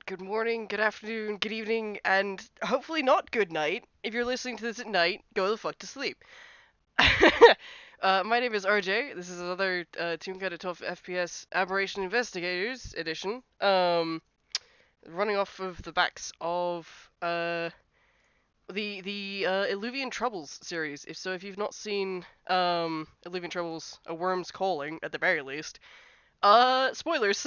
good morning, good afternoon, good evening, and hopefully not good night. If you're listening to this at night, go the fuck to sleep. My name is RJ. This is another Team Kinda Tough FPS Aberration Investigators edition. Running off of the backs of the Illuvian Troubles series. If you've not seen Illuvian Troubles: A Worm's Calling at the very least, spoilers.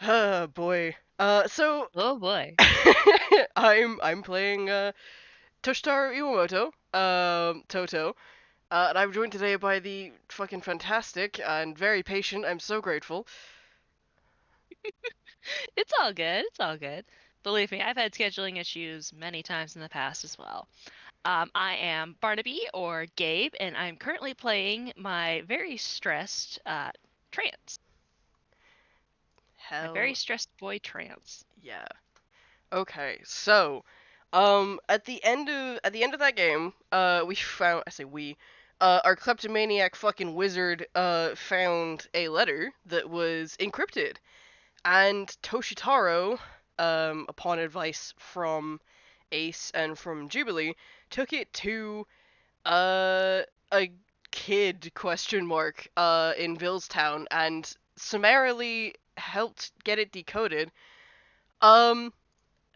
Oh boy. Oh boy. I'm playing Toshitaro Iwamoto, Toto, and I'm joined today by the fucking fantastic and very patient. I'm so grateful. It's all good. It's all good. Believe me, I've had scheduling issues many times in the past as well. I am Barnaby or Gabe, and I'm currently playing my very stressed Trance. My very Hell stressed boy Trance. yeah. Okay, so at the end of that game, we found I say we our kleptomaniac fucking wizard found a letter that was encrypted. And Toshitaro, upon advice from Ace and from Jubilee, took it to a kid question mark in Villestown and summarily helped get it decoded. Um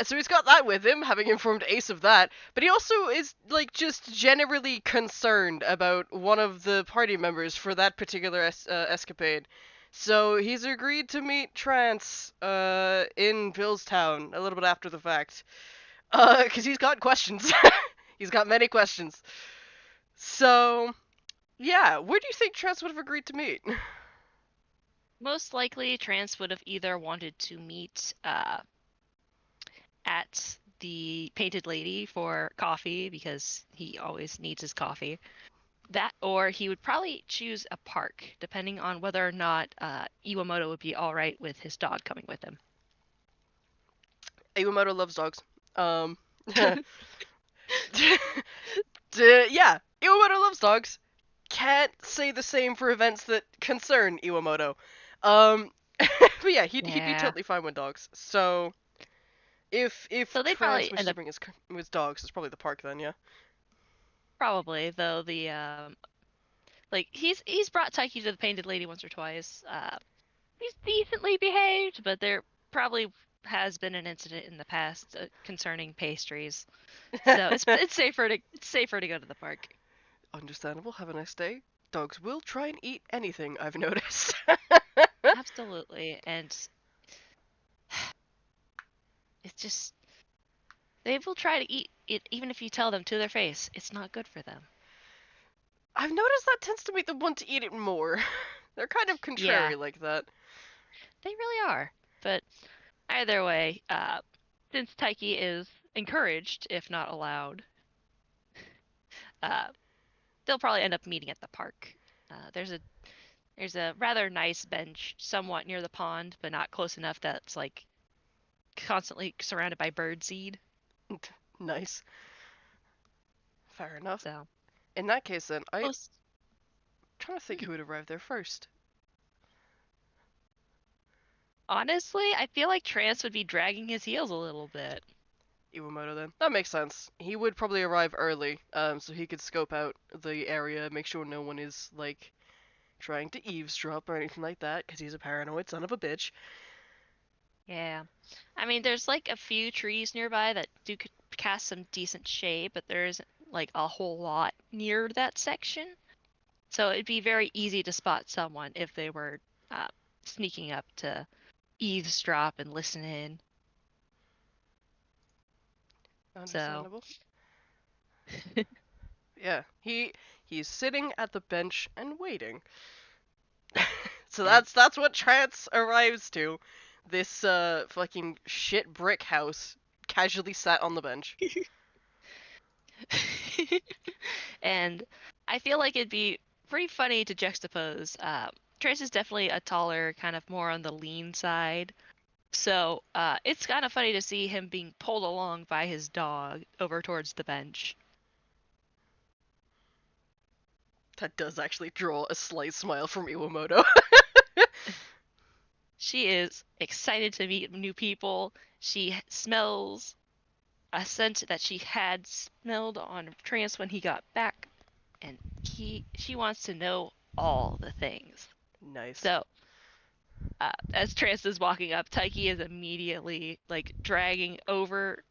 so he's got that with him, having informed Ace of that, but he also is like just generally concerned about one of the party members for that particular escapade. So he's agreed to meet Trance in Billstown a little bit after the fact. Cause he's got questions. He's got many questions. So yeah, where do you think Trance would have agreed to meet? Most likely, Trance would have either wanted to meet at the Painted Lady for coffee because he always needs his coffee. That, or he would probably choose a park, depending on whether or not Iwamoto would be all right with his dog coming with him. Iwamoto loves dogs. Um, yeah, Iwamoto loves dogs. Can't say the same for events that concern Iwamoto. Um, but yeah, he'd be Yeah. totally fine with dogs. So if So they'd Trance probably wishes end to up bring his dogs, it's probably the park then. Yeah. probably though the like he's brought Taiki to the Painted Lady once or twice. He's decently behaved, but there probably has been an incident in the past concerning pastries. So it's safer to go to the park. Understandable. Have a nice day. Dogs will try and eat anything, I've noticed. Absolutely, and it's just they will try to eat it even if you tell them to their face it's not good for them. I've noticed that tends to make them want to eat it more. They're kind of Yeah, contrary like that. they really are. But either way, since Taiki is encouraged, if not allowed, uh, they'll probably end up meeting at the park. There's a rather nice bench, somewhat near the pond, but not close enough that's like constantly surrounded by birdseed. Nice. Fair enough. So In that case, then, I'm most trying to think who would arrive there first. honestly, I feel like Trance would be dragging his heels a little bit. Iwamoto then. That makes sense. He would probably arrive early, so he could scope out the area, make sure no one is, like, trying to eavesdrop or anything like that, because he's a paranoid son of a bitch. Yeah, I mean, there's like a few trees nearby that do cast some decent shade, but there isn't like a whole lot near that section. So it'd be very easy to spot someone if they were uh, sneaking up to eavesdrop and listen in. So Understandable. Yeah, he's sitting at the bench and waiting. So yeah. that's what Trance arrives to. This fucking shit brick house casually sat on the bench. And I feel like it'd be pretty funny to juxtapose. Trace is definitely a taller, kind of more on the lean side. So it's kind of funny to see him being pulled along by his dog over towards the bench. That does actually draw a slight smile from Iwamoto. She is excited to meet new people. She smells a scent that she had smelled on Trance when he got back, and she wants to know all the things. Nice. So, as Trance is walking up, Taiki is immediately like dragging over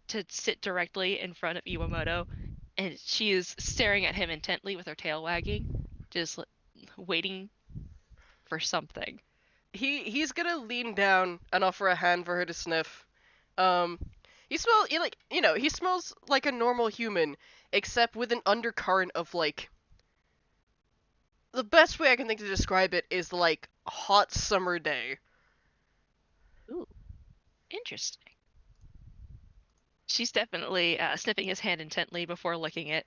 to sit directly in front of Iwamoto, and she is staring at him intently with her tail wagging, just waiting for something. He's gonna lean down and offer a hand for her to sniff. Um, he smells like a normal human, except with an undercurrent of like the best way I can think to describe it is like a hot summer day. Ooh, interesting. She's definitely sniffing his hand intently before licking it,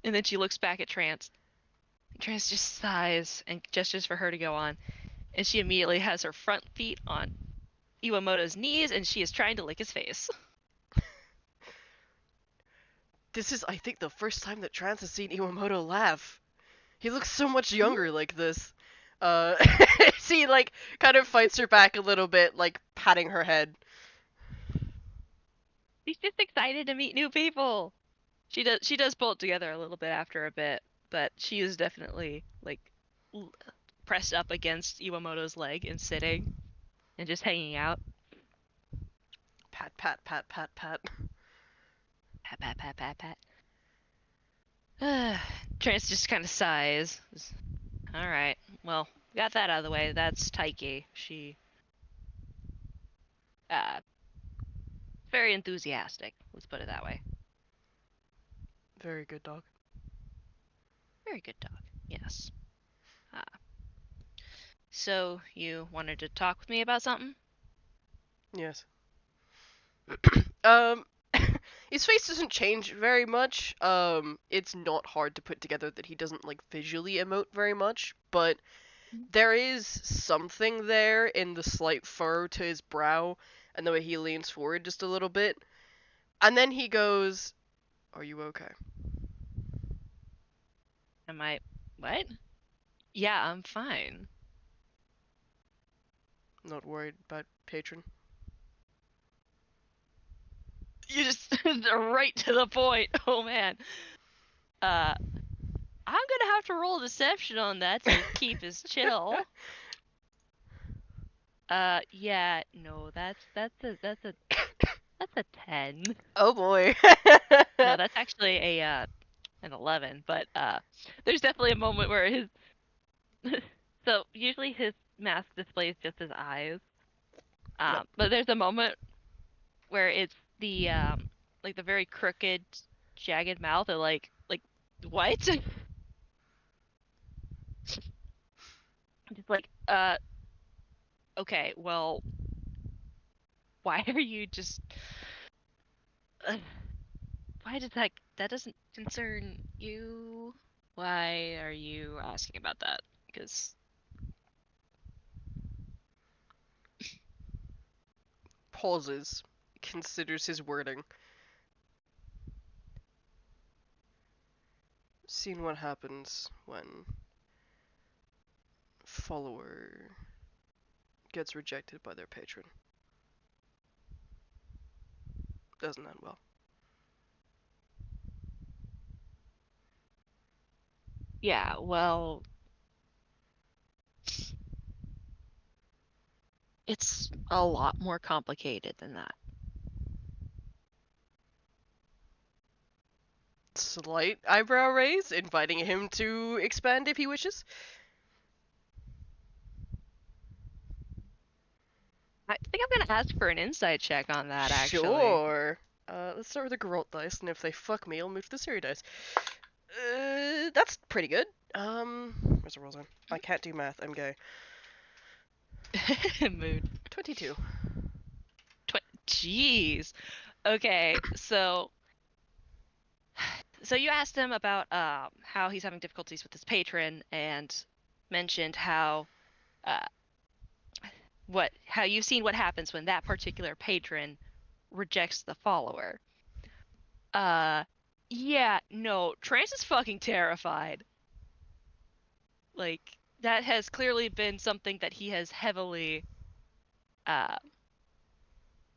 and then she looks back at Trance. Trance just sighs and gestures for her to go on, and she immediately has her front feet on Iwamoto's knees, and she is trying to lick his face. This is, I think, the first time that Trance has seen Iwamoto laugh. He looks so much younger like this. Uh, she like kind of fights her back a little bit, like patting her head. She's just excited to meet new people. She does pull it together a little bit after a bit, but she is definitely like pressed up against Iwamoto's leg and sitting and just hanging out. Pat, pat, pat, pat, pat. Pat pat pat pat pat. Trance just kind of sighs. All right, well, got that out of the way. That's Taiki. She uh very enthusiastic. Let's put it that way. Very good dog. Very good dog. Yes. Uh, so you wanted to talk with me about something? Yes. um, his face doesn't change very much. It's not hard to put together that he doesn't like visually emote very much, but there is something there in the slight furrow to his brow and the way he leans forward just a little bit. And then he goes, "Are you okay?" Am I what? Yeah, I'm fine. Not worried about patron. You just right to the point. Oh man. Uh I'm gonna have to roll deception on that to keep his chill. Yeah, no, that's a 10. Oh boy. No, that's actually a an 11, but there's definitely a moment where his so usually his mask displays just his eyes. Yep. But there's a moment where it's the like the very crooked, jagged mouth and like what? Just like okay, well, why are you just why does that doesn't concern you? Why are you asking about that? Because Pauses. Considers his wording. Seen what happens when follower gets rejected by their patron. Doesn't end well. yeah, well, it's a lot more complicated than that. Slight eyebrow raise, inviting him to expand if he wishes. I think I'm gonna ask for an insight check on that actually. Sure. Let's start with the Geralt dice, and if they fuck me, I'll move to the Siri dice. That's pretty good. Where's the rolls on? I can't do math. I'm gay. Mood. 22. Jeez. Okay, so you asked him about how he's having difficulties with his patron and mentioned how uh how you've seen what happens when that particular patron rejects the follower. Uh yeah, no, Trance is fucking terrified. Like that has clearly been something that he has heavily uh,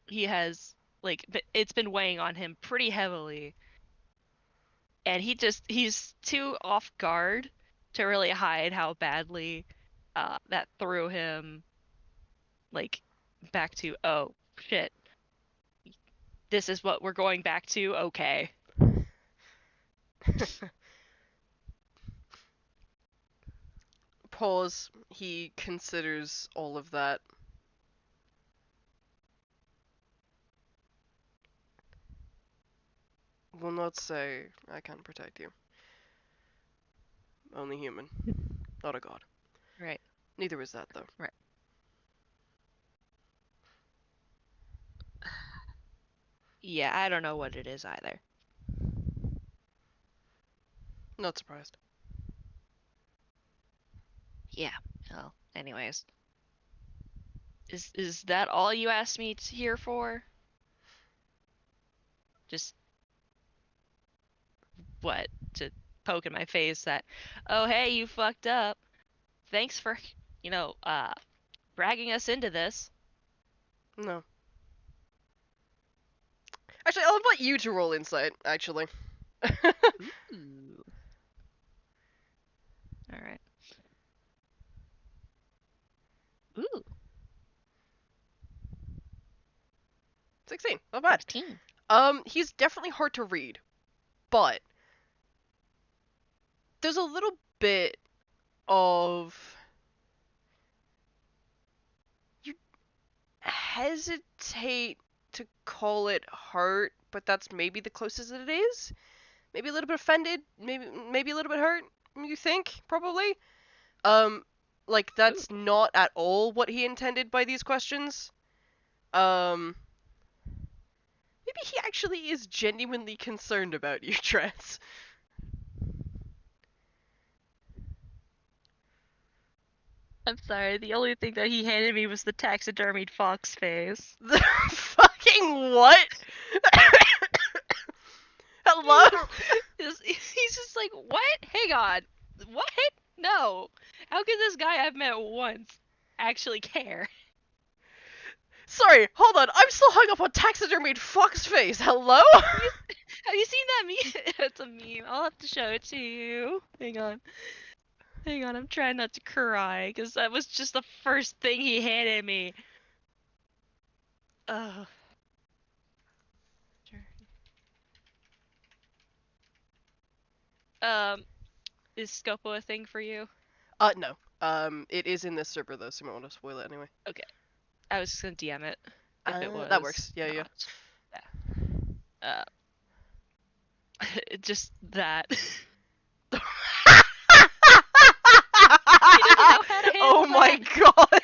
he has like it's been weighing on him pretty heavily, and he's too off guard to really hide how badly that threw him like back to, oh shit, this is what we're going back to, okay. Pause. He considers all of that. Will not say, I can protect you. Only human. Not a god. Right. Neither is that, though. Right. Yeah, I don't know what it is either. Not surprised. Yeah. Well, anyways. Is that all you asked me here for? Just what? To poke in my face that, oh hey, you fucked up. Thanks for, you know, dragging us into this. No. Actually, I'll invite you to roll insight, actually. Ooh. All right. Ooh, 16. Not bad. 16. He's definitely hard to read, but there's a little bit of you hesitate to call it hurt, but that's maybe the closest it is. Maybe a little bit offended, maybe a little bit hurt. You think probably. Um, like Ooh. that's not at all what he intended by these questions. Um, maybe he actually is genuinely concerned about you, Trance. I'm sorry, the only thing that he handed me was the taxidermied fox face. The fucking what? Hello? He's just like, what? Hang on. What? No. How could this guy I've met once actually care? Sorry, hold on. I'm still hung up on taxidermied fox face. Hello? Have you seen that meme? It's a meme. I'll have to show it to you. Hang on. Hang on, I'm trying not to cry, because that was just the first thing he handed me. Ugh. Um, is Scopo a thing for you? No. It is in this server though, so you might want to spoil it anyway. Okay. I was just gonna DM it if it That was works. Yeah, not. Yeah. Just that. He doesn't know how to handle Oh my that. god.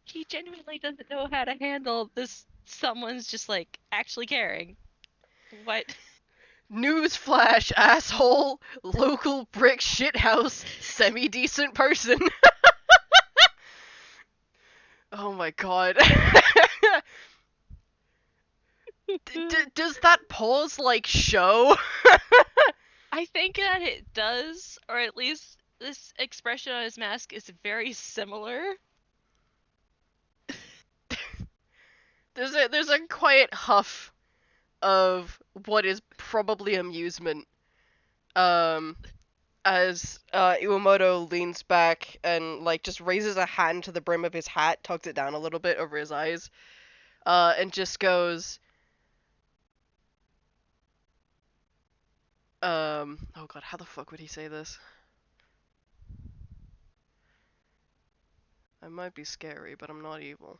He genuinely doesn't know how to handle this. Someone's just like actually caring. What? Newsflash, asshole. Local brick shithouse. Semi-decent person. Oh my god. Does that pause like show? I think that it does, or at least this expression on his mask is very similar. There's a quiet huff of what is probably amusement. As Iwamoto leans back and like just raises a hand to the brim of his hat, tugs it down a little bit over his eyes, and just goes, oh god, how the fuck would he say this? I might be scary, but I'm not evil.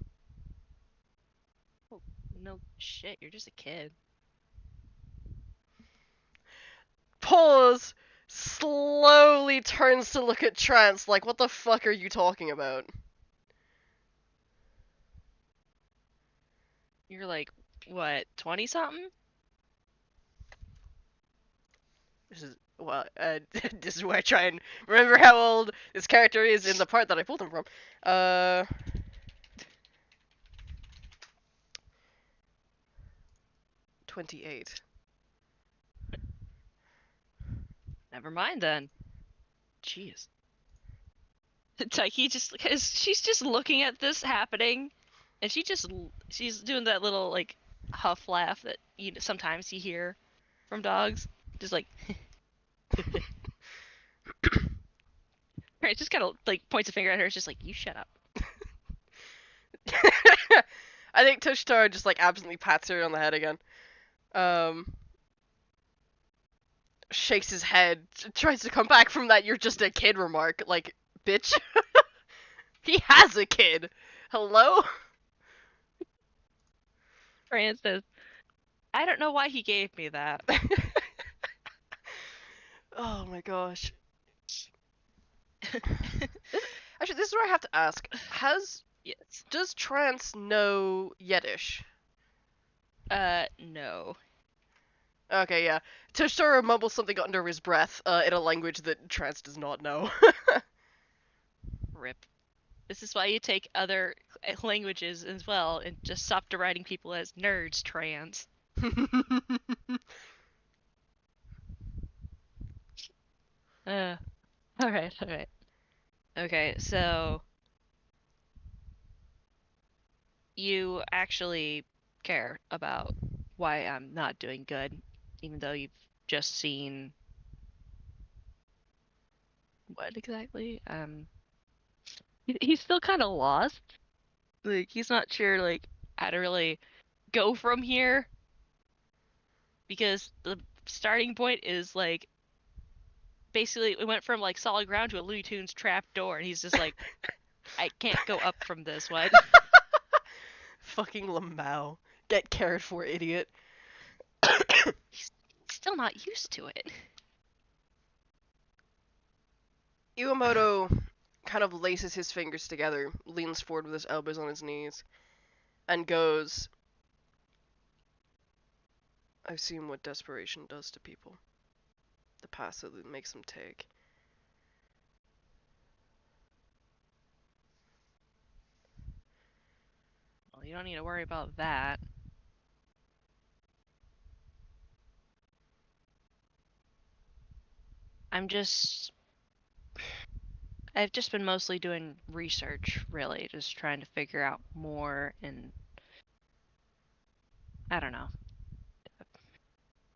Oh, no shit, you're just a kid. Pause. Slowly turns to look at Trance like, what the fuck are you talking about? You're like, what, 20 something? This is well, this is where I try and remember how old this character is in the part that I pulled him from. 28. Never mind then. Jeez. Taiki just because she's just looking at this happening, and she's doing that little like huff laugh that sometimes you hear from dogs, just like right, just kind of like points a finger at her. It's just like you shut up. I think Toshitaro just like absolutely pats her on the head again. Um, Shakes his head, tries to come back from that "you're just a kid" remark. Like, bitch, he has a kid. Hello. Trance says, "I don't know why he gave me that." Oh my gosh. Actually, this is where I have to ask: Yes. does Trance know Yiddish? No. Okay, yeah. Toshitaro mumbles something under his breath, in a language that Trance does not know. Rip. This is why you take other languages as well and just stop deriding people as nerds, Trance. Uh, alright, alright. Okay, so you actually care about why I'm not doing good, even though you've just seen what exactly? He's still kind of lost. Like he's not sure like how to really go from here because the starting point is like basically we went from like solid ground to a Looney Tunes trap door, and he's just like, I can't go up from this. What? Fucking Lamau. Get cared for, idiot. He's still not used to it. Iwamoto kind of laces his fingers together, leans forward with his elbows on his knees, and goes, I've seen what desperation does to people. The path that it makes them take. Well, you don't need to worry about that. I'm just I've just been mostly doing research, really, just trying to figure out more and I don't know.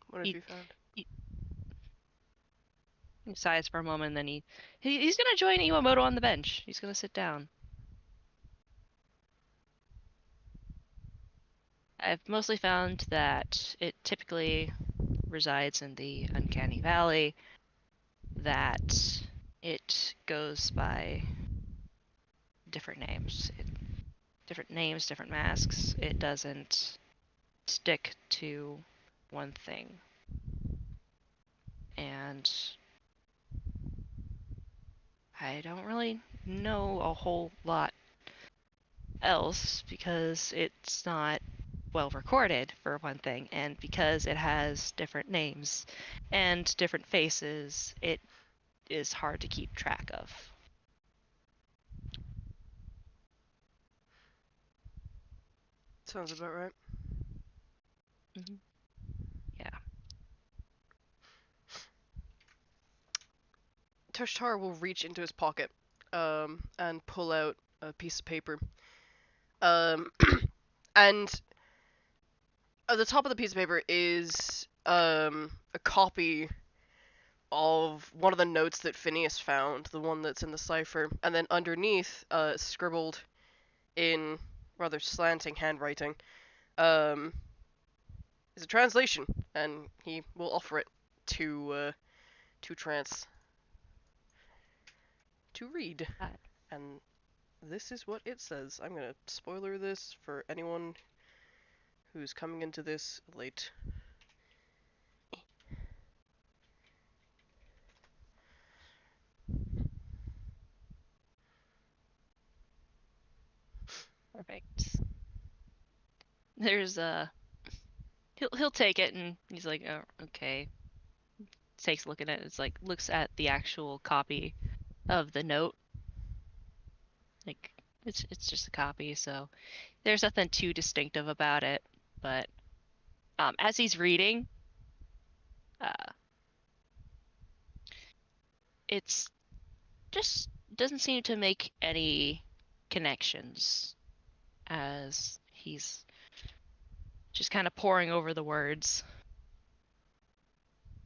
What have He, you found? he, he sighs for a moment, and then he's gonna join Iwamoto on the bench. He's gonna sit down. I've mostly found that it typically resides in the Uncanny Valley, that it goes by different names. Different names, different masks. It doesn't stick to one thing. And I don't really know a whole lot else because it's not well recorded, for one thing, and because it has different names and different faces, it is hard to keep track of. Sounds about right. Mm-hmm. Yeah. Toshitaro will reach into his pocket, and pull out a piece of paper. Um, and at the top of the piece of paper is a copy of one of the notes that Phineas found, the one that's in the cipher, and then underneath, scribbled in rather slanting handwriting, um, is a translation, and he will offer it to Trance to read. Uh, And this is what it says. I'm gonna spoiler this for anyone who's coming into this late. Perfect. There's a he'll take it and he's like, oh, okay. Takes a look at it. It's like looks at the actual copy of the note. Like it's just a copy, so there's nothing too distinctive about it. But as he's reading, uh, it's just doesn't seem to make any connections as he's just kind of poring over the words.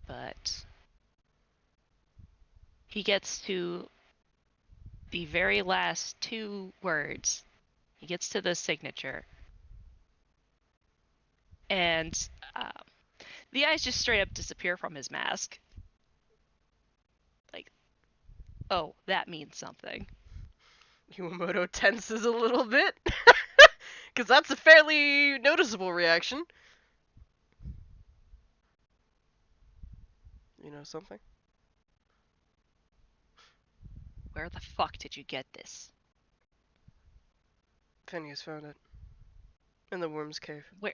But he gets to the very last two words. He gets to the signature. And uh, the eyes just straight up disappear from his mask. Like, oh, that means something. Iwamoto tenses a little bit. Because that's a fairly noticeable reaction. You know something? Where the fuck did you get this? Phineas found it. In the worm's cave. Where?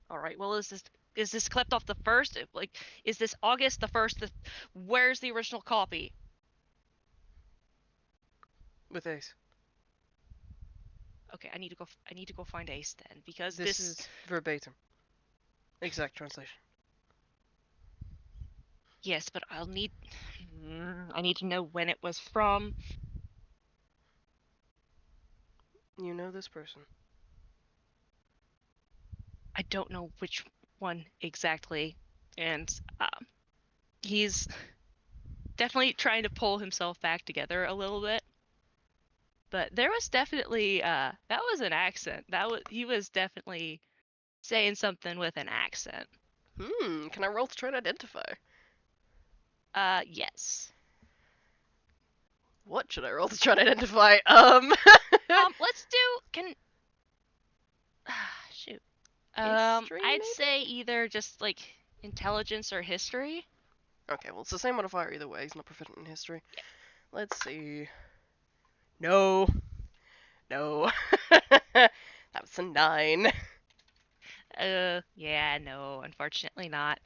All right. Well, is this clipped off the first? Like, is this August the first? Where's the original copy? With Ace. Okay, I need to go. I need to go find Ace then, because This is verbatim. Exact translation. Yes, but I'll need. I need to know when it was from. You know this person. I don't know which one exactly, and he's definitely trying to pull himself back together a little bit. But there was definitely that was an accent. He was definitely saying something with an accent. Can I roll to try to identify? Yes. What should I roll to try to identify? Let's do shoot. History, I'd maybe? say either just like intelligence or history. Okay, well, it's the same modifier either way. He's not proficient in history. Yeah. Let's see. No. No. That was a 9. Yeah, no, unfortunately not.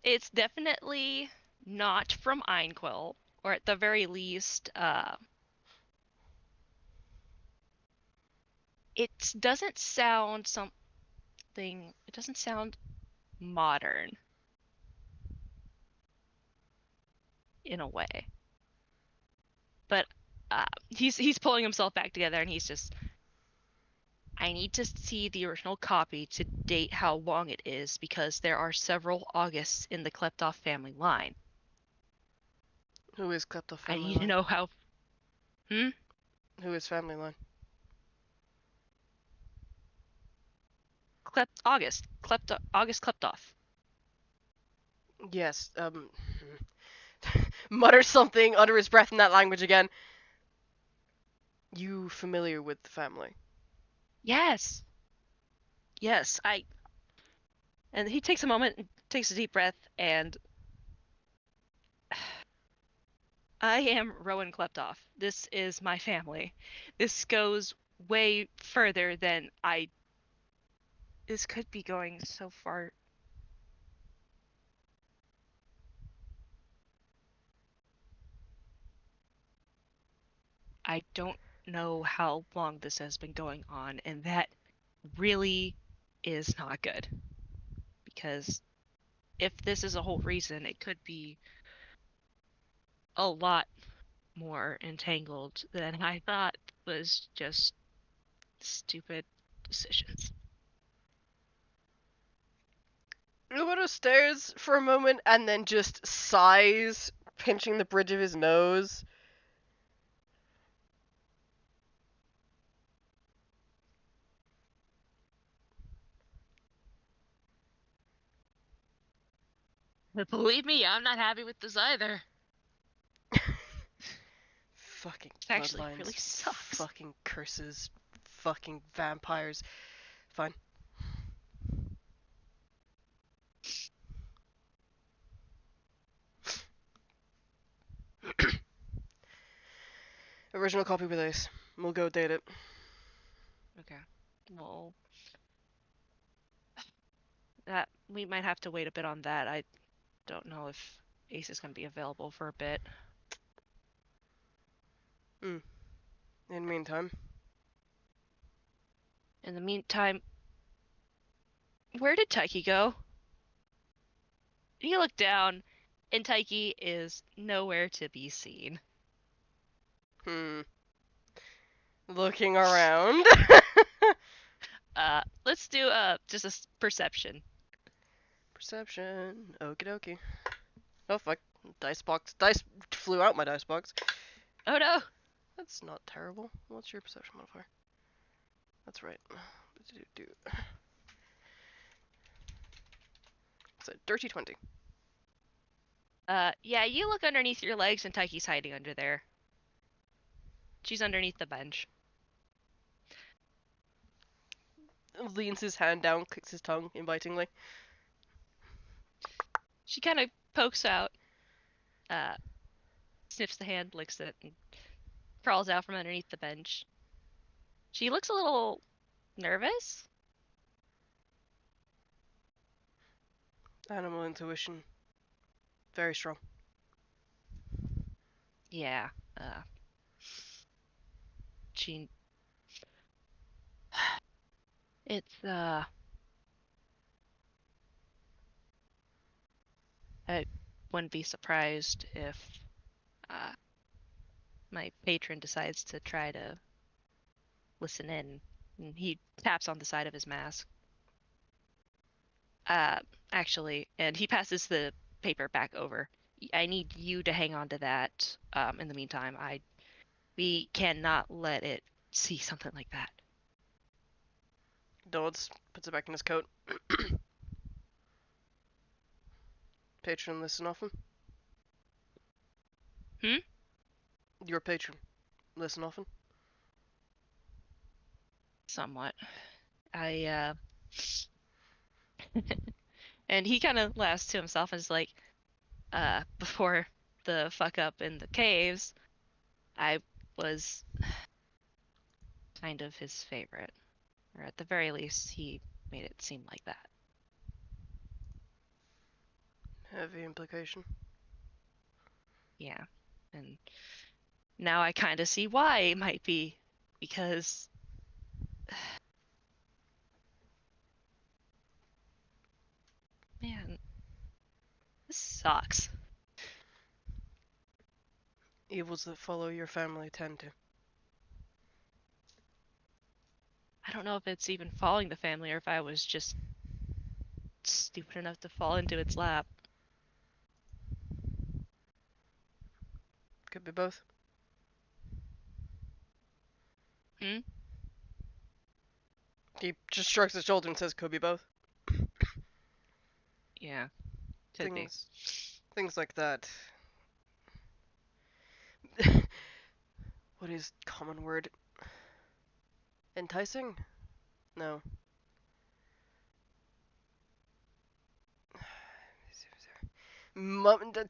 It's definitely not from Einquill, or at the very least, it doesn't sound something. It doesn't sound modern in a way. But he's pulling himself back together, and he's just. I need to see the original copy to date how long it is because there are several Augusts in the Kleptov family line. Who is Klepto I family need to line? know how. Hmm? Who is family line? August Kleptov. Yes, mutter something under his breath in that language again. You familiar with the family? Yes. Yes, I. And he takes a moment and takes a deep breath, and I am Rowan Kleptov. This is my family. This goes way further than I. This could be going so far. I don't know how long this has been going on, and that really is not good. Because if this is a whole reason, it could be a lot more entangled than I thought was just stupid decisions. Umaru stares for a moment and then just sighs, pinching the bridge of his nose. But believe me, I'm not happy with this either. Fucking It actually really bloodlines. sucks. Fucking curses. Fucking vampires. Fine. Original copy with Ace. We'll go date it. Okay. Well, that we might have to wait a bit on that. I don't know if Ace is going to be available for a bit. In the meantime, In the meantime, where did Taiki go? You look down, and Taiki is nowhere to be seen. Hmm. Looking around. Let's do just a perception. Perception. Okie dokie. Oh fuck. Dice box. Dice flew out my dice box. Oh no! That's not terrible. What's your perception modifier? That's right. It's a dirty 20. Yeah, you look underneath your legs, and Taiki's hiding under there. She's underneath the bench. Leans his hand down, clicks his tongue invitingly. She kind of pokes out, uh, sniffs the hand, licks it, and crawls out from underneath the bench. She looks a little nervous. Animal intuition. Very strong. Yeah, she. It's, I wouldn't be surprised if, uh, my patron decides to try to listen in. And he taps on the side of his mask. Uh, actually, and he passes the paper back over. I need you to hang on to that. In the meantime, we cannot let it see something like that. Dodds puts it back in his coat. Patron listen often? Hmm? Your patron listen often? Somewhat. I and he kind of laughs to himself and is like, before the fuck up in the caves, I was kind of his favorite. Or at the very least, he made it seem like that. Heavy implication. Yeah. And now I kind of see why it might be. Because, man, this sucks. Evils that follow your family tend to. I don't know if it's even following the family or if I was just stupid enough to fall into its lap. Could be both. Hmm? He just shrugs his shoulder and says, could be both. Yeah, could be. Things like that. What is common word? Enticing? No.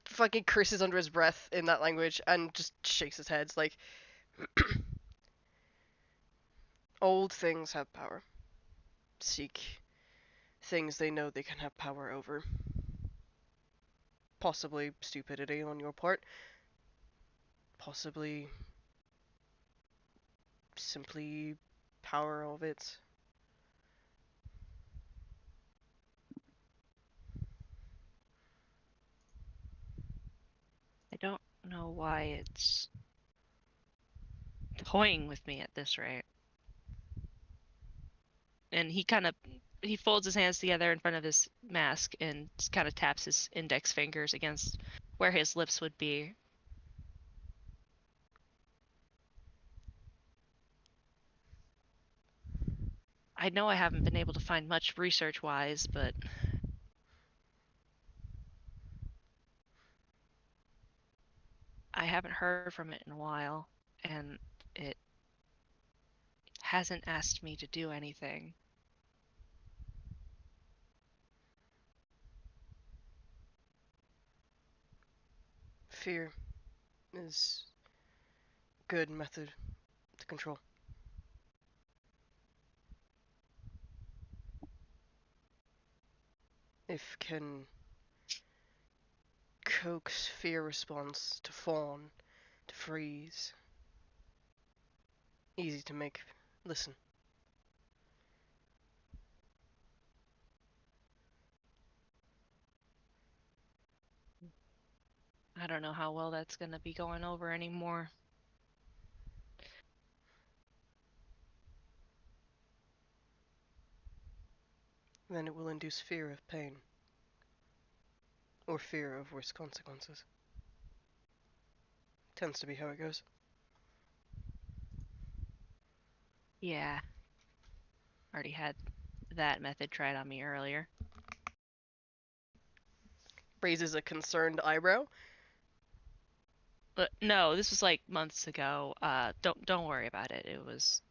Fucking curses under his breath in that language and just shakes his head. Like, old things have power. Seek things they know they can have power over. Possibly stupidity on your part. Possibly simply power of it. I don't know why it's toying with me at this rate. And he folds his hands together in front of his mask and kind of taps his index fingers against where his lips would be. I know I haven't been able to find much research-wise, but I haven't heard from it in a while, and it hasn't asked me to do anything. Fear is a good method to control. If can coax fear response to fawn, to freeze. Easy to make. Listen. I don't know how well that's gonna be going over anymore. Then it will induce fear of pain. Or fear of worse consequences. Tends to be how it goes. Yeah, already had that method tried on me earlier. Raises a concerned eyebrow. But no, this was like months ago. Don't worry about it. It was.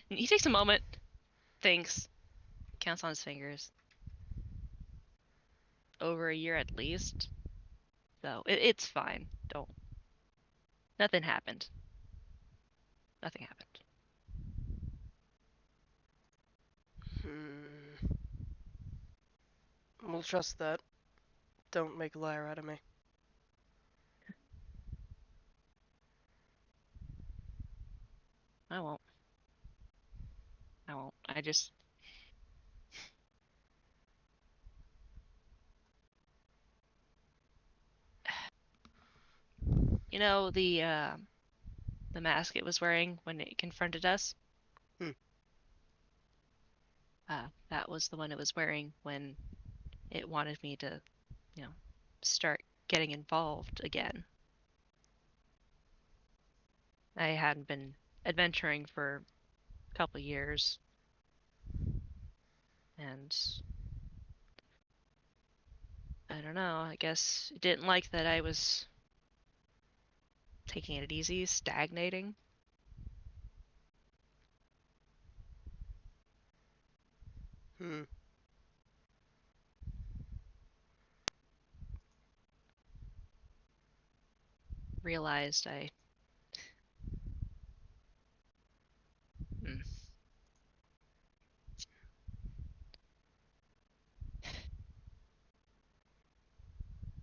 He takes a moment, thinks, counts on his fingers. Over a year at least. So it's fine. Don't. Nothing happened. Nothing happened. Hmm. We'll trust that. Don't make a liar out of me. I won't. I won't. I just. You know the mask it was wearing when it confronted us. Hmm. That was the one it was wearing when it wanted me to, you know, start getting involved again. I hadn't been adventuring for a couple years, and I don't know. I guess it didn't like that I was taking it easy, stagnating. Hmm. Realized I hmm,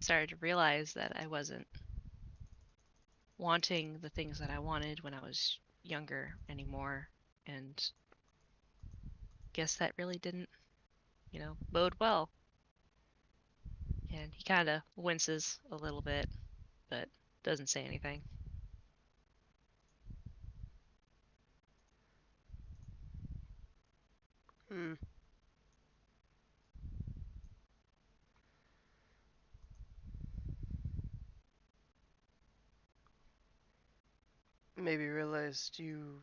started to realize that I wasn't wanting the things that I wanted when I was younger anymore, and guess that really didn't, bode well. And he kind of winces a little bit, but doesn't say anything. Hmm. Maybe realized you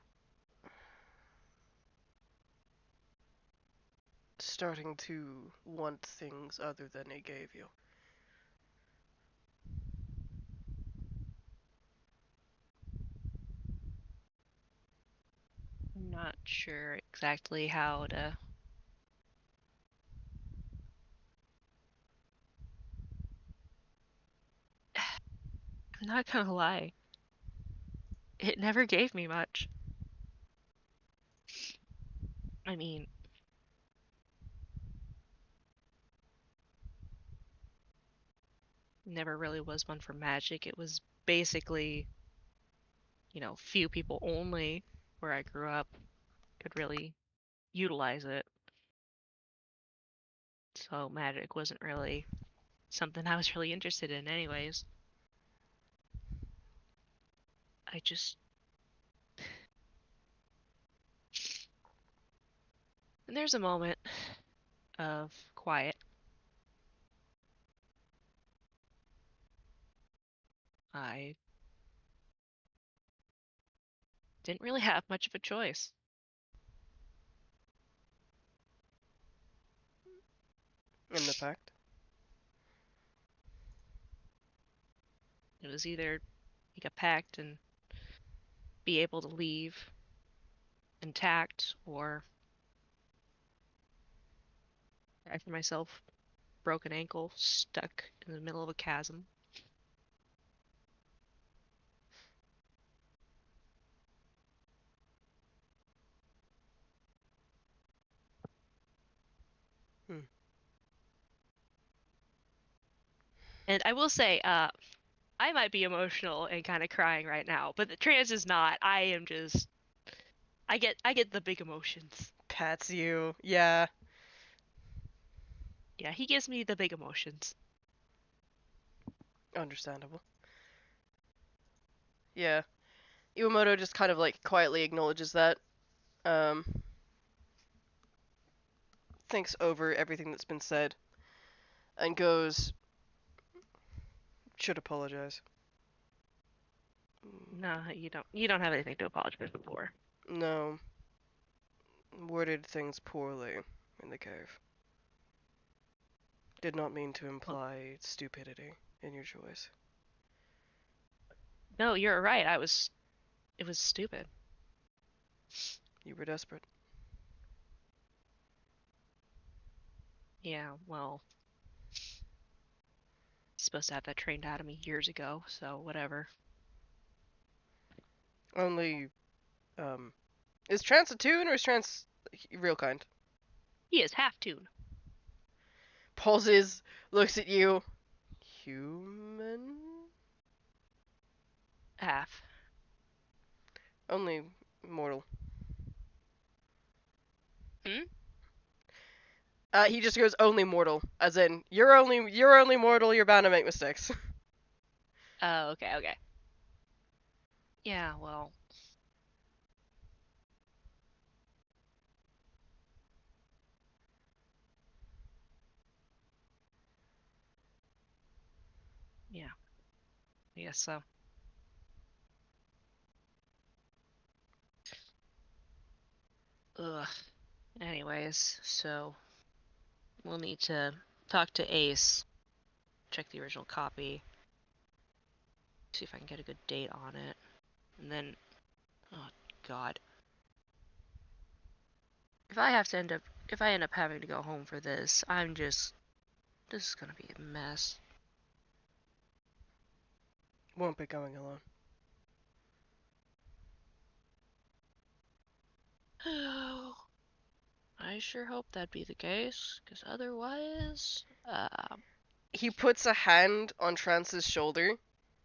starting to want things other than he gave you. I'm not sure exactly how to. I'm not gonna lie. It never gave me much. I mean, never really was one for magic. It was basically, few people only where I grew up could really utilize it. So magic wasn't really something I was really interested in, anyways. I just. And there's a moment of quiet. I didn't really have much of a choice. In the pact? It was either make a pact and be able to leave intact, or I for myself broken ankle, stuck in the middle of a chasm. Hmm. And I will say, I might be emotional and kind of crying right now, but the trance is not. I am just. I get the big emotions. Pats you. Yeah. Yeah, he gives me the big emotions. Understandable. Yeah. Iwamoto just kind of like quietly acknowledges that. Um, thinks over everything that's been said and goes, should apologize. No, you don't. You don't have anything to apologize for. No, worded things poorly in the cave. Did not mean to Well, imply stupidity in your choice. no, you're right. I was. It was stupid. You were desperate. Yeah. Well, supposed to have that trained out of me years ago. So whatever. Only, is Trance a tune or is Trance real kind? He is half tune. Pauses, looks at you. Human? Half. Only mortal. Hmm. He just goes only mortal, as in you're only mortal. You're bound to make mistakes. Oh. Okay. Okay. Yeah. Well. Yeah. I guess so. Ugh. Anyways, so we'll need to talk to Ace, check the original copy, see if I can get a good date on it, and then, oh God, if I have to end up, if I end up having to go home for this, this is gonna be a mess. Won't be going alone. Oh, I sure hope that'd be the case, because otherwise, He puts a hand on Trance's shoulder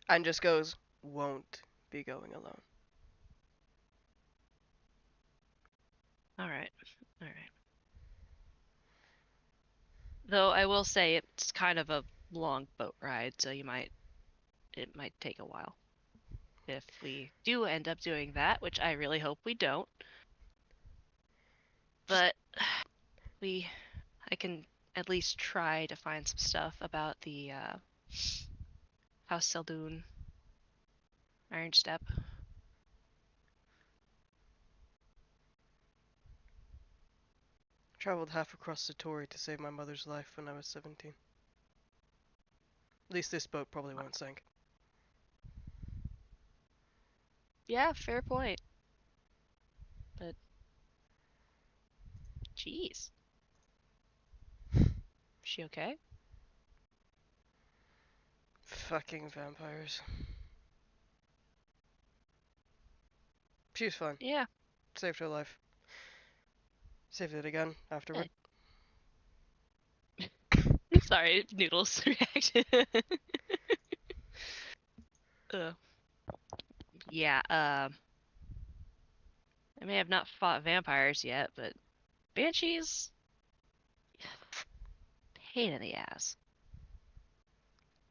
and just goes, "Won't be going alone." all right, all right. Though I will say it's kind of a long boat ride, so it might take a while. If we do end up doing that, which I really hope we don't. Just But we I can at least try to find some stuff about the House Seldoon Iron Step. traveled half across the Tory to save my mother's life when I was 17. At least this boat probably won't sink. Yeah, fair point. But jeez, is she okay? Fucking vampires. She was fine. Yeah. Saved her life. Saved it again afterward. Sorry, Noodles reaction. uh, yeah, I may have not fought vampires yet, but banshees, pain in the ass.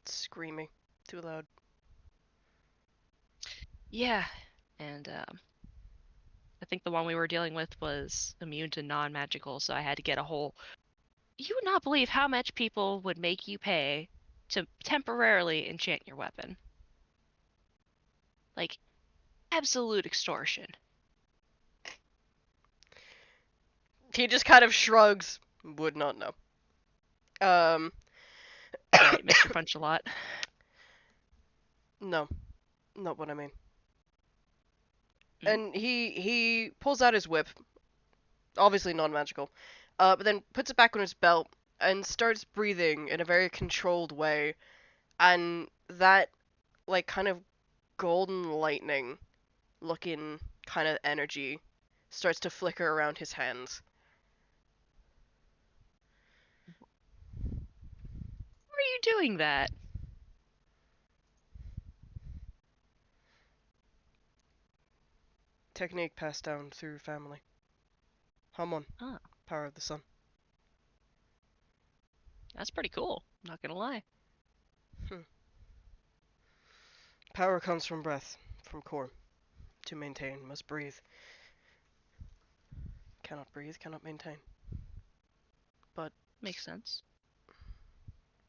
Screaming. Too loud. Yeah, and I think the one we were dealing with was immune to non-magical, so I had to get a whole. You would not believe how much people would make you pay to temporarily enchant your weapon. Like, absolute extortion. He just kind of shrugs. Would not know. Um, Right, Mr. Punch a lot. no, not what I mean. Mm. And he pulls out his whip, obviously non-magical, but then puts it back on his belt and starts breathing in a very controlled way, and that like kind of golden lightning looking kind of energy starts to flicker around his hands. Why are you doing that? Technique passed down through family. Hamon, Oh, power of the sun. that's pretty cool. Not gonna lie. Hmm. Power comes from breath, from core. To maintain, must breathe. Cannot breathe, cannot maintain. But Makes sense.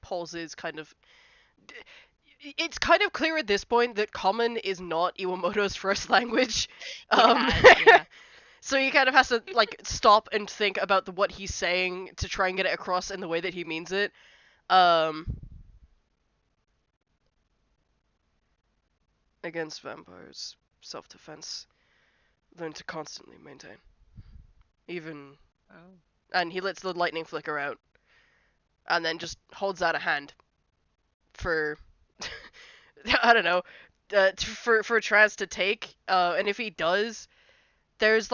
Pulse is kind of. It's kind of clear at this point that Common is not Iwamoto's first language. Um, Yeah. so he kind of has to like stop and think about what he's saying to try and get it across in the way that he means it. Um, Against vampires, self-defense, learn to constantly maintain. Even Oh. and he lets the lightning flicker out, and then just holds out a hand for I don't know, for Trance to take. And if he does, there was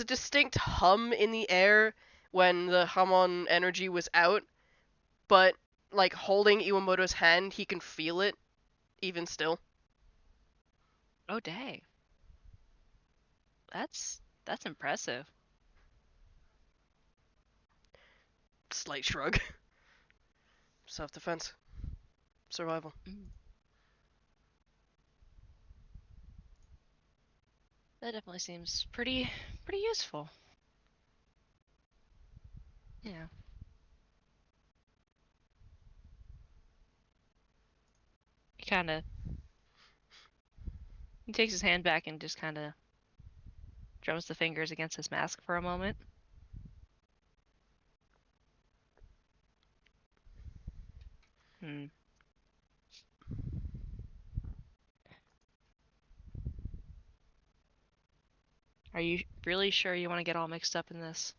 a distinct hum in the air when the Hamon energy was out, but like holding Iwamoto's hand, he can feel it even still. Oh dang. That's impressive. Slight shrug. Self-defense, survival. Mm. That definitely seems pretty useful. Yeah. He kind of he takes his hand back and just kind of drums the fingers against his mask for a moment. Hmm. Are you really sure you want to get all mixed up in this?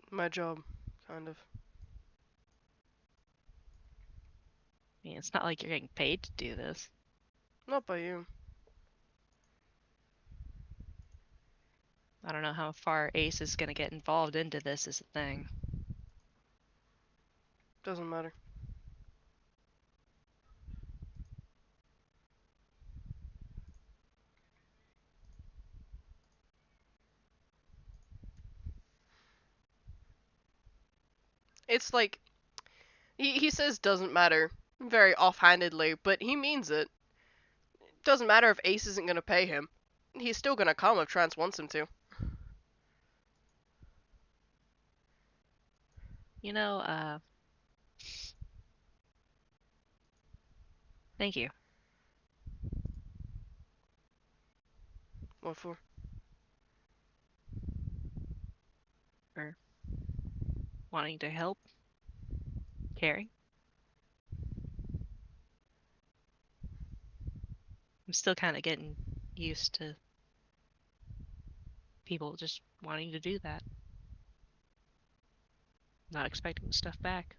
My job, kind of. I mean, it's not like you're getting paid to do this. Not by you. I don't know how far Ace is gonna get involved into this is the thing. Doesn't matter. It's like he says doesn't matter very offhandedly, but he means it. Doesn't matter if Ace isn't gonna pay him. He's still gonna come if Trance wants him to. You know, thank you What for? for wanting to help, caring. I'm still kind of getting used to people just wanting to do that, not expecting the stuff back.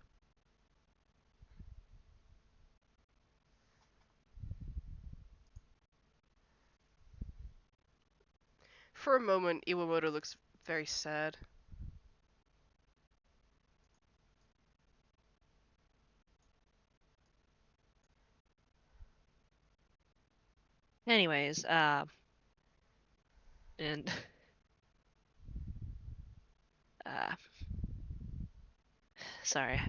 For a moment, Iwamoto looks very sad. Anyways, and uh, sorry,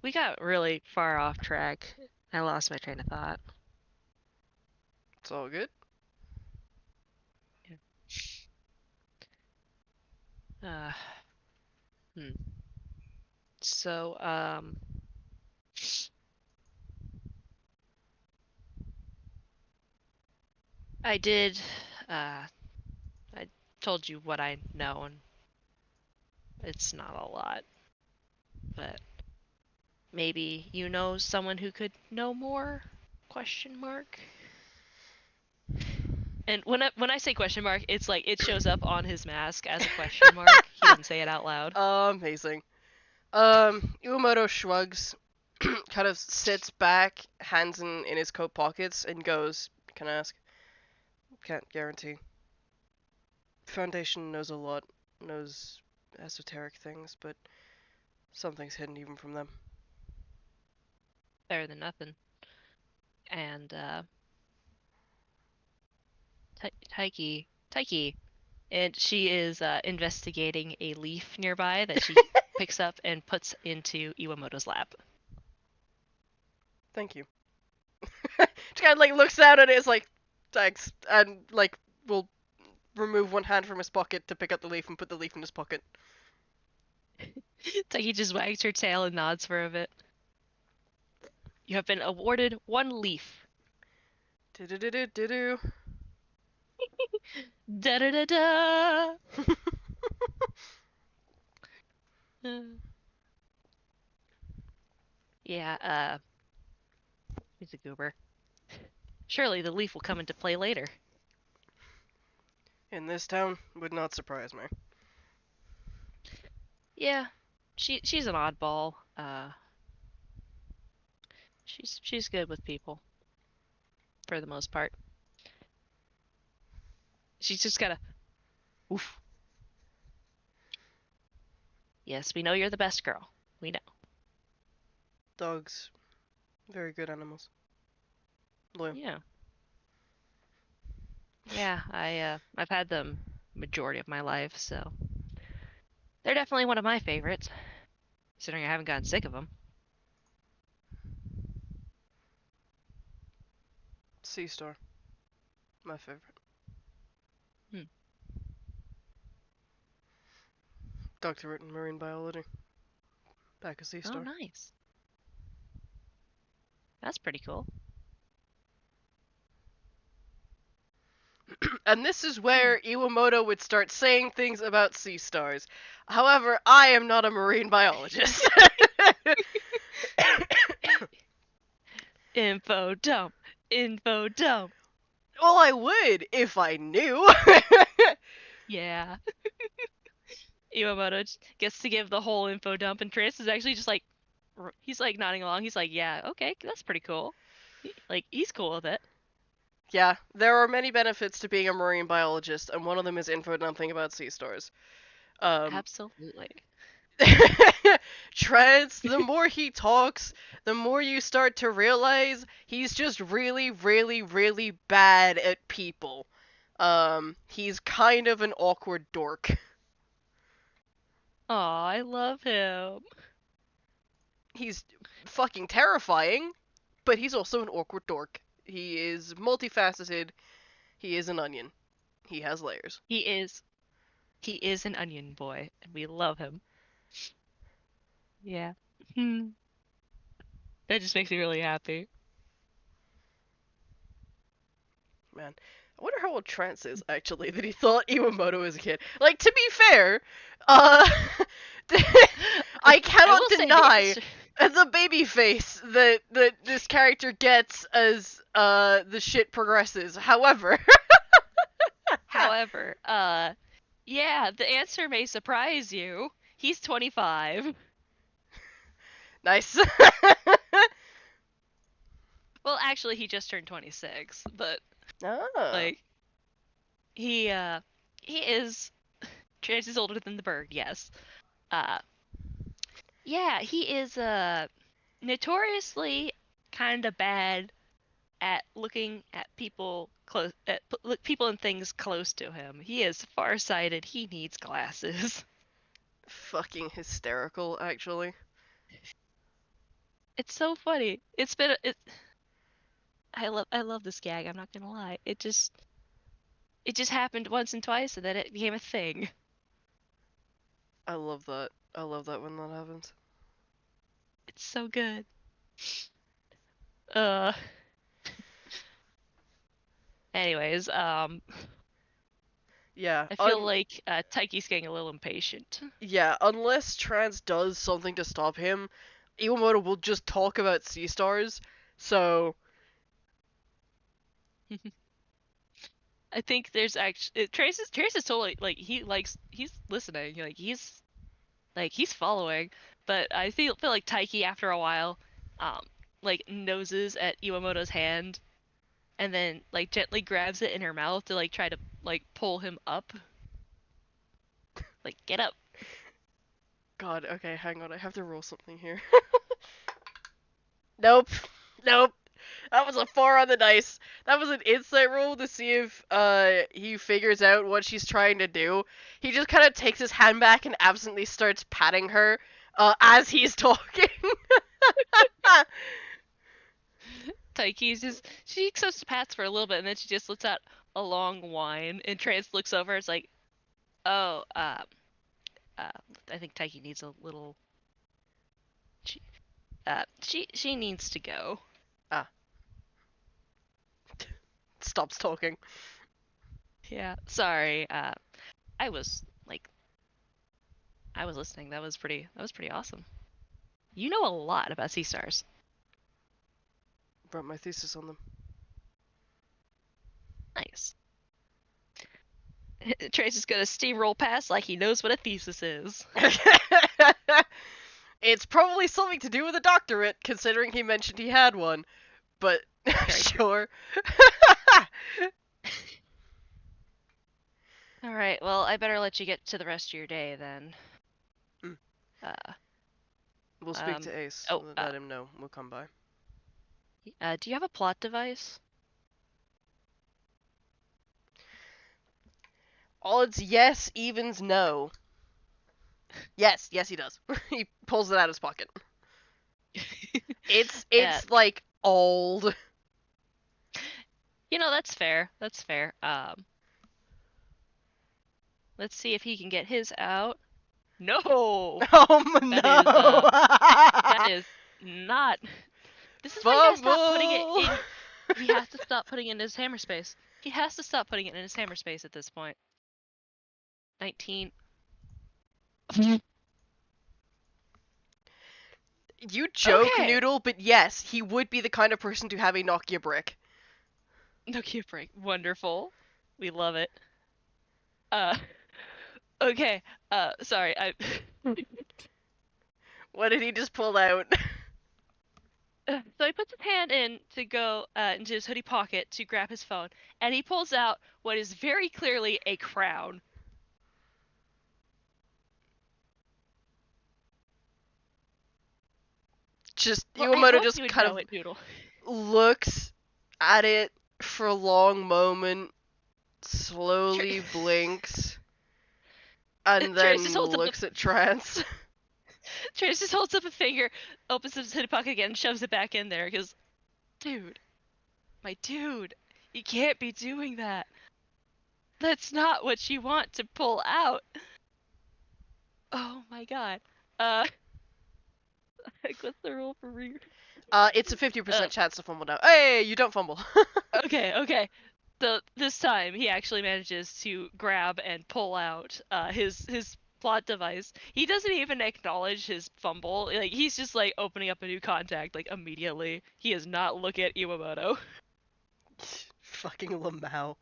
we got really far off track. I lost my train of thought. It's all good. Uh, hmm. So, I did, I told you what I know, and it's not a lot, but maybe you know someone who could know more? Question mark. And when I say question mark, it's like it shows up on his mask as a question mark. He doesn't say it out loud. Amazing. Iwamoto shrugs, kind of sits back, hands in his coat pockets, and goes, "Can I ask?" Can't guarantee. Foundation knows a lot, knows esoteric things, but something's hidden even from them. Better than nothing. And Taiki, and she is investigating a leaf nearby that she picks up and puts into Iwamoto's lap. Thank you. Just kind of like looks out at it, is like, thanks, and like will remove one hand from his pocket to pick up the leaf and put the leaf in his pocket. Taiki just wags her tail and nods for a bit. You have been awarded 1 leaf. Do do do do do do. Da da da da. Yeah, he's a goober. Surely the leaf will come into play later. In this town, would not surprise me. Yeah, she's an oddball. She's good with people for the most part. She's just gotta oof. Yes, we know you're the best girl. We know. Dogs, very good animals. Loyal. Yeah. Yeah, I've had them majority of my life, so they're definitely one of my favorites. Considering I haven't gotten sick of them. Sea Star, my favorite. Hmm. Doctorate in marine biology. Back a Sea Oh, Star. nice. That's pretty cool. And this is where Iwamoto would start saying things about sea stars. However, I am not a marine biologist. Info dump. Info dump. Well, I would if I knew. Yeah. Iwamoto gets to give the whole info dump, and Trance is actually just like, he's like nodding along. He's like, yeah, okay, that's pretty cool. Like, he's cool with it. Yeah, there are many benefits to being a marine biologist, and one of them is info dumping about sea stars. Absolutely. Trance, the more he talks, the more you start to realize he's just really, really, really bad at people. He's kind of an awkward dork. Aw, I love him. He's fucking terrifying, but he's also an awkward dork. He is multifaceted. He is an onion. He has layers. He is an onion boy, and we love him. Yeah. Hmm. That just makes me really happy. Man, I wonder how old Trance is, actually, that he thought Iwamoto was a kid. Like, to be fair, uh, I I cannot will say deny the baby face that this character gets as, the shit progresses. However, however, yeah, the answer may surprise you. He's 25. nice. Well, actually, he just turned 26, but Ah, like he is Trance is older than the bird, yes. Uh yeah, he is notoriously kind of bad at looking at people close at people and things close to him. He is farsighted. He needs glasses. fucking hysterical, actually. It's so funny. It's been it. I love this gag. I'm not gonna lie. It just happened once and twice, and then it became a thing. I love that. I love that when that happens. It's so good. Uh. Anyways, Yeah, I feel like Taiki's getting a little impatient. yeah, unless Trance does something to stop him, Iwamoto will just talk about sea stars. So, I think there's actually Trace is totally like he's listening. He's following, but I feel like Taiki after a while, um, like noses at Iwamoto's hand, and then like gently grabs it in her mouth to like try to like pull him up. Like get up. God, okay, hang on, I have to roll something here. Nope, nope. That was a 4 on the dice. That was an insight roll to see if he figures out what she's trying to do. He just kind of takes his hand back and absently starts patting her as he's talking. Taiki's just she accepts the pats for a little bit, and then she just lets out a long whine. And Trance looks over. It's like, oh, uh, I think Taiki needs a little. She, she needs to go. Ah, stops talking. Yeah, sorry. I was like, I was listening. That was pretty. That was pretty awesome. You know a lot about sea stars. Wrote my thesis on them. Nice. Trace is gonna steamroll past like he knows what a thesis is. It's probably something to do with a doctorate, considering he mentioned he had one. But sure. All right. Well, I better let you get to the rest of your day then. Mm. Uh, We'll speak to Ace. Oh, Let him know. We'll come by. do you have a plot device? Odds yes, evens no. Yes, he does. He pulls it out of his pocket. It's Yeah. like old. That's fair. That's fair. Let's see if he can get his out. No. Oh That no! is not. This is why you gotta stop putting it Fumble! in. He has to stop putting it in his hammer space. He has to stop putting it in his hammer space at this point. 19. You joke, Okay. Noodle, but yes, he would be the kind of person to have a Nokia brick. Nokia break. Wonderful. We love it. Uh. Okay. Sorry. What did he just pull out? So he puts his hand in to go into his hoodie pocket to grab his phone, and he pulls out what is very clearly a crown. Just Well, I Iwamoto hope just you would kind know of it, Noodle. looks at it for a long moment, Tr- slowly blinks, and Trace just then holds up looks at Trance. Trace just holds up a finger, opens his hoodie pocket again, and shoves it back in there. Because, dude, my dude, you can't be doing that. That's not what you want to pull out. Oh my god. Uh, what's the rule for re? It's a 50% Uh, chance to fumble now. Hey, you don't fumble. okay. So this time he actually manages to grab and pull out his plot device. He doesn't even acknowledge his fumble. Like he's just like opening up a new contact like immediately. He is not looking at Iwamoto. Fucking Lamau.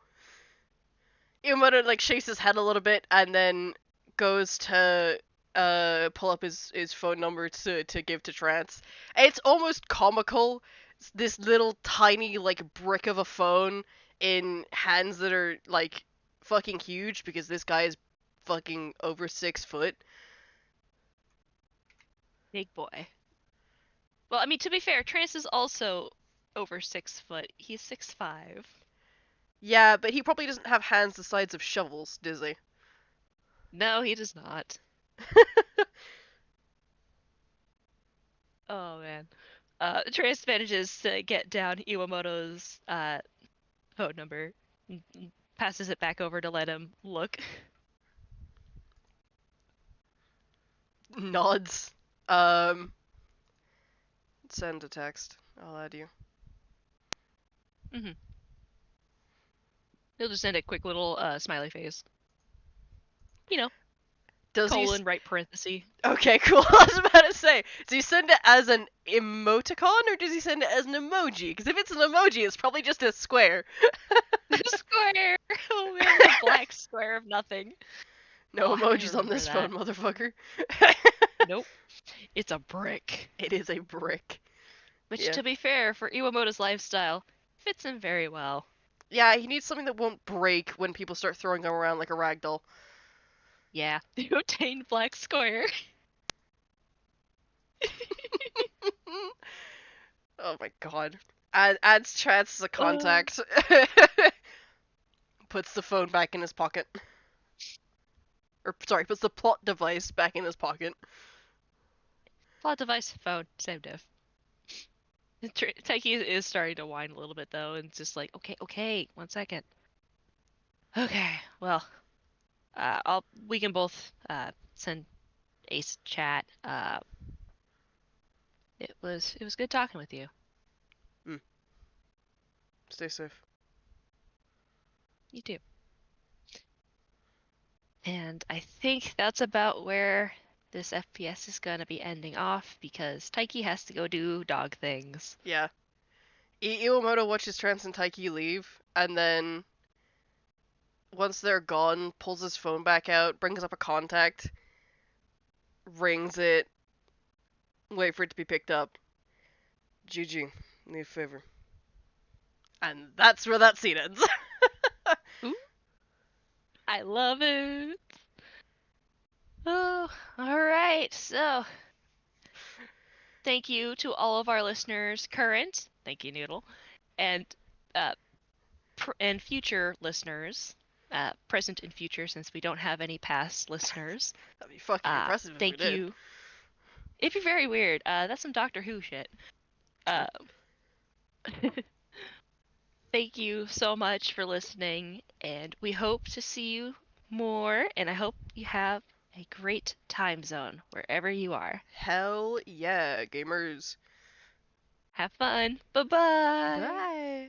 Iwamoto like shakes his head a little bit and then goes to pull up his phone number to give to Trance. It's almost comical. This little tiny like brick of a phone in hands that are like fucking huge because this guy is fucking over 6 foot. Big boy. Well, I mean to be fair, Trance is also over 6 foot. He's 6'5". Yeah, but he probably doesn't have hands the size of shovels, does he? No, he does not. Oh man. Trance manages to get down Iwamoto's phone number, passes it back over to let him look. Nods. Um, Send a text. I'll add you. Mm-hmm. He'll just send a quick little smiley face. You know, Does he? colon, right parenthesis. Okay, cool. I was about to say, does he send it as an emoticon or does he send it as an emoji? Because if it's an emoji, it's probably just a square. Square! Oh man, the black square of nothing. No Oh, I emojis on remember this that. phone, motherfucker. Nope. It's a brick. It is a brick. Which, Yeah. to be fair, for Iwamoto's lifestyle, fits him very well. Yeah, he needs something that won't break when people start throwing him around like a rag doll. Yeah, the obtained black square. Oh my god. Adds Chance as a contact. Puts the phone back in his pocket. Or, sorry, puts the plot device back in his pocket. Plot device, phone, same diff. Taiki is starting to whine a little bit though, and just like, okay, 1 second. Okay, well, we can both send Ace chat. It was good talking with you. Mm. Stay safe. You too. And I think that's about where this FPS is gonna be ending off because Taiki has to go do dog things. Yeah. Iwamoto watches Trance and Taiki leave, and then once they're gone, pulls his phone back out, brings up a contact, rings it, wait for it to be picked up. GG, need a favor. And that's where that scene ends. Ooh, I love it. Oh, all right. So, thank you to all of our listeners, current, thank you, Noodle, and uh, and future listeners, present and future, since we don't have any past listeners. That'd be fucking impressive if we Thank did. you. It'd be very weird. That's some Doctor Who shit. True. Uh, thank you so much for listening, and we hope to see you more. And I hope you have a great time zone wherever you are. Hell yeah, gamers. Have fun. Bye bye. Bye.